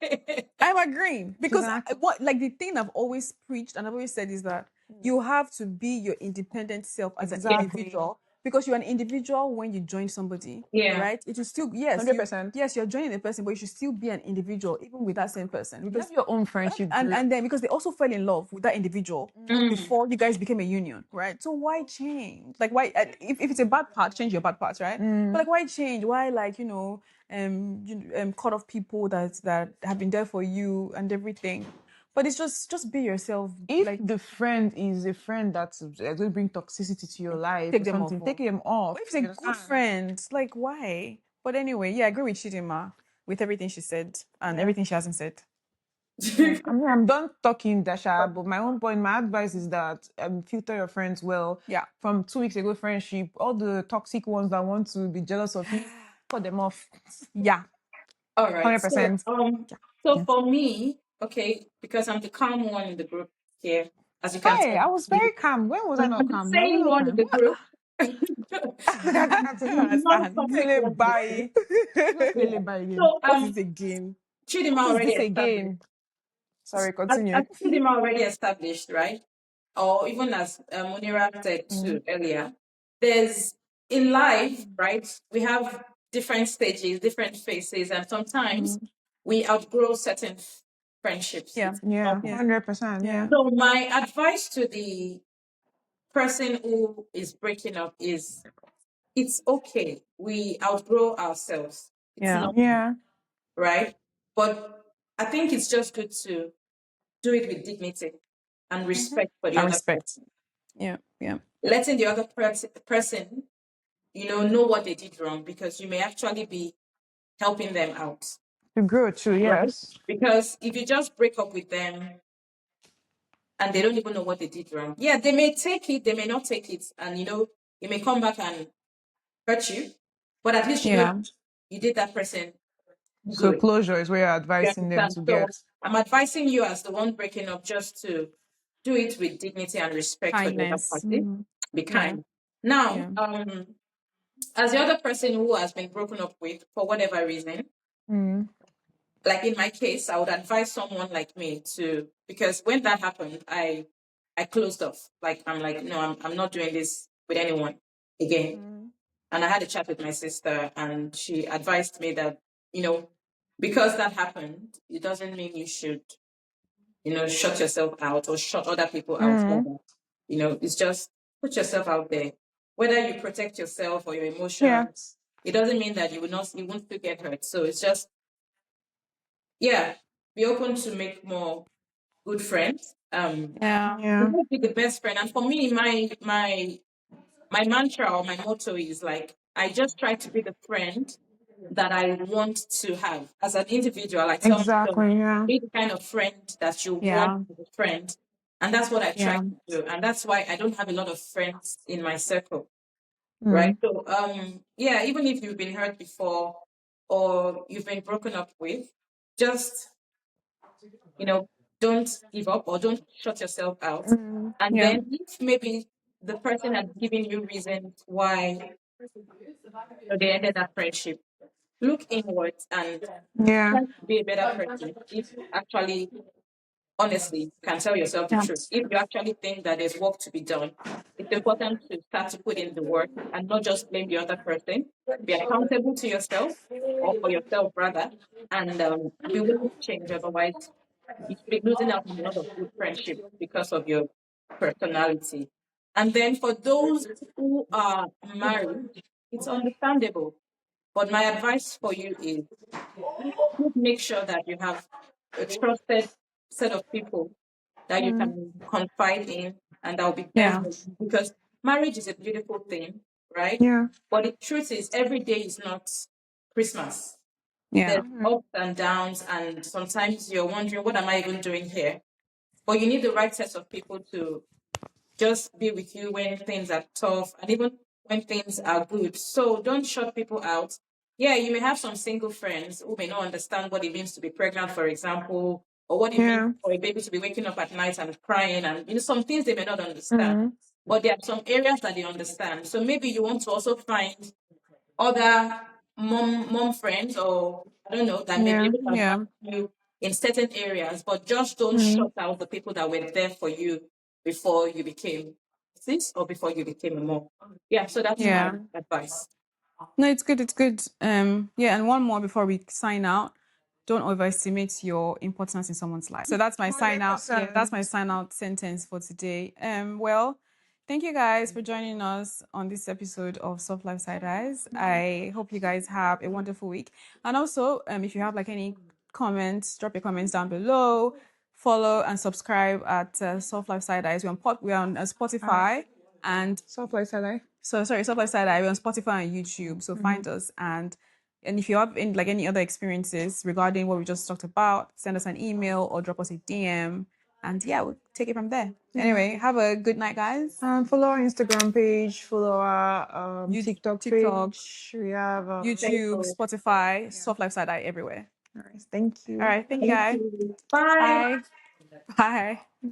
I'm agreeing because Exactly. the thing I've always preached and I've always said is that you have to be your independent self as an Exactly. individual, because you're an individual when you join somebody, Yeah. right? It is still, yes, 100%. yes, you're joining a person, but you should still be an individual even with that same person, You because have your own friendship and group. then because they also fell in love with that individual before you guys became a union, right? So why change? Like, why if it's a bad part, change your bad parts, right? But like, why change? Why, like, cut off people that have been there for you and everything? But it's just be yourself. If Like, the friend is a friend that's going to bring toxicity to your life take or them something, off. take them off. But if it's a You good understand? friend, like, why? But anyway, yeah, I agree with Chidima with everything she said and everything she hasn't said. I mean, I'm done talking, Dasha, but my own point, my advice is that filter your friends well. Yeah. From 2 weeks ago, friendship, all the toxic ones that want to be jealous of you, cut them off. Yeah. All right. So, 100%. for me, okay, because I'm the calm one in the group here, as you can Hey, I tell. was very calm. When was I not I'm the calm? I sane wasn't one in calm. the group. Look at that. I don't understand. Non-toxic Lele, one in the group. bye. What's Lele, bye again? So, What's it again? Chidima What is already this established. again? Sorry, As continue. Chidima already established, right? Or even as Munira said too earlier, there's in life, right? We have different stages, different phases, and sometimes we outgrow certain friendships. Yeah. It's Yeah, normal. 100%. Yeah. So my advice to the person who is breaking up is it's okay. We outgrow ourselves. It's Yeah. not Yeah. right. But I think it's just good to do it with dignity and respect for the I other respect. person. Yeah. Yeah. Letting the other person, know what they did wrong, because you may actually be helping them out, To grow too, right? yes. Because if you just break up with them and they don't even know what they did wrong. Yeah, they may take it, they may not take it, and it may come back and hurt you, but at least Yeah. you did that person So good. closure is where you're You advising them understand? to So get. I'm advising you as the one breaking up just to do it with dignity and respect for the other Kindness. party. Be Yeah. kind. Now, Yeah. as the other person who has been broken up with for whatever reason, Mm. like in my case, I would advise someone like me to, because when that happened, I closed off. Like I'm like, no, I'm not doing this with anyone again. And I had a chat with my sister, and she advised me that, because that happened, it doesn't mean you should, shut yourself out or shut other people out Mm. either. It's just put yourself out there. Whether you protect yourself or your Yeah. emotions, it doesn't mean that you won't still get hurt. So it's just, yeah, be open to make more good friends. Yeah. Yeah. You won't be the best friend. And for me, my mantra or my motto is like, I just try to be the friend that I want to have. As an individual, I tell myself, Exactly. Yeah. be the kind of friend that you want Yeah. as a friend. And that's what I try Yeah. to do. And that's why I don't have a lot of friends in my circle. Right. Mm. So yeah, even if you've been hurt before or you've been broken up with, just you know, don't give up or don't shut yourself out. Mm. And Yeah. then if maybe the person has given you reasons why they ended that friendship, look inwards and Yeah. try to be a better person. If actually, honestly, you can tell yourself the Yeah. truth. If you actually think that there's work to be done, it's important to start to put in the work and not just blame the other person. Be accountable to yourself, or for yourself rather, and be willing to change. Otherwise, you could be losing out on a lot of good friendship because of your personality. And then for those who are married, it's understandable. But my advice for you is please make sure that you have a trusted set of people that you Mm. can confide in and that will be there Yeah. for you. Because marriage is a beautiful thing, right? Yeah. But the truth is, every day is not Christmas. Yeah. There's ups and downs, and sometimes you're wondering, what am I even doing here? But you need the right set of people to just be with you when things are tough and even when things are good. So don't shut people out. Yeah, you may have some single friends who may not understand what it means to be pregnant, for example, or what it means Yeah. for a baby to be waking up at night and crying, and some things they may not understand. Mm. But there are some areas that they understand. So maybe you want to also find other mom friends, or I don't know, that may be Yeah. able to advise Yeah. you in certain areas, but just don't Mm. shut out the people that were there for you before you became sis or before you became a mom. Yeah, so that's my Yeah. advice. No, it's good. It's good. Yeah, and one more before we sign out. Don't overestimate your importance in someone's life. So that's my sign out. Yeah, that's my 100%. sign out sentence for today. Well, thank you guys for joining us on this episode of Soft Life Side Eyes. I hope you guys have a wonderful week. And also, if you have like any comments, drop your comments down below. Follow and subscribe at Soft Life Side Eyes. We're on Spotify and Soft like that. Soft Life Side Eye. We're on Spotify and YouTube. So find us, and if you have any other experiences regarding what we just talked about, send us an email or drop us a DM. And yeah, we'll take it from there. Anyway, have a good night, guys. Follow our Instagram page, follow our TikTok TikTok, page. We have Thank YouTube, you. Spotify, Soft Life Side Eye everywhere. all right, thank All you. right, thank you, Thank guys. you. Bye. Bye. Bye.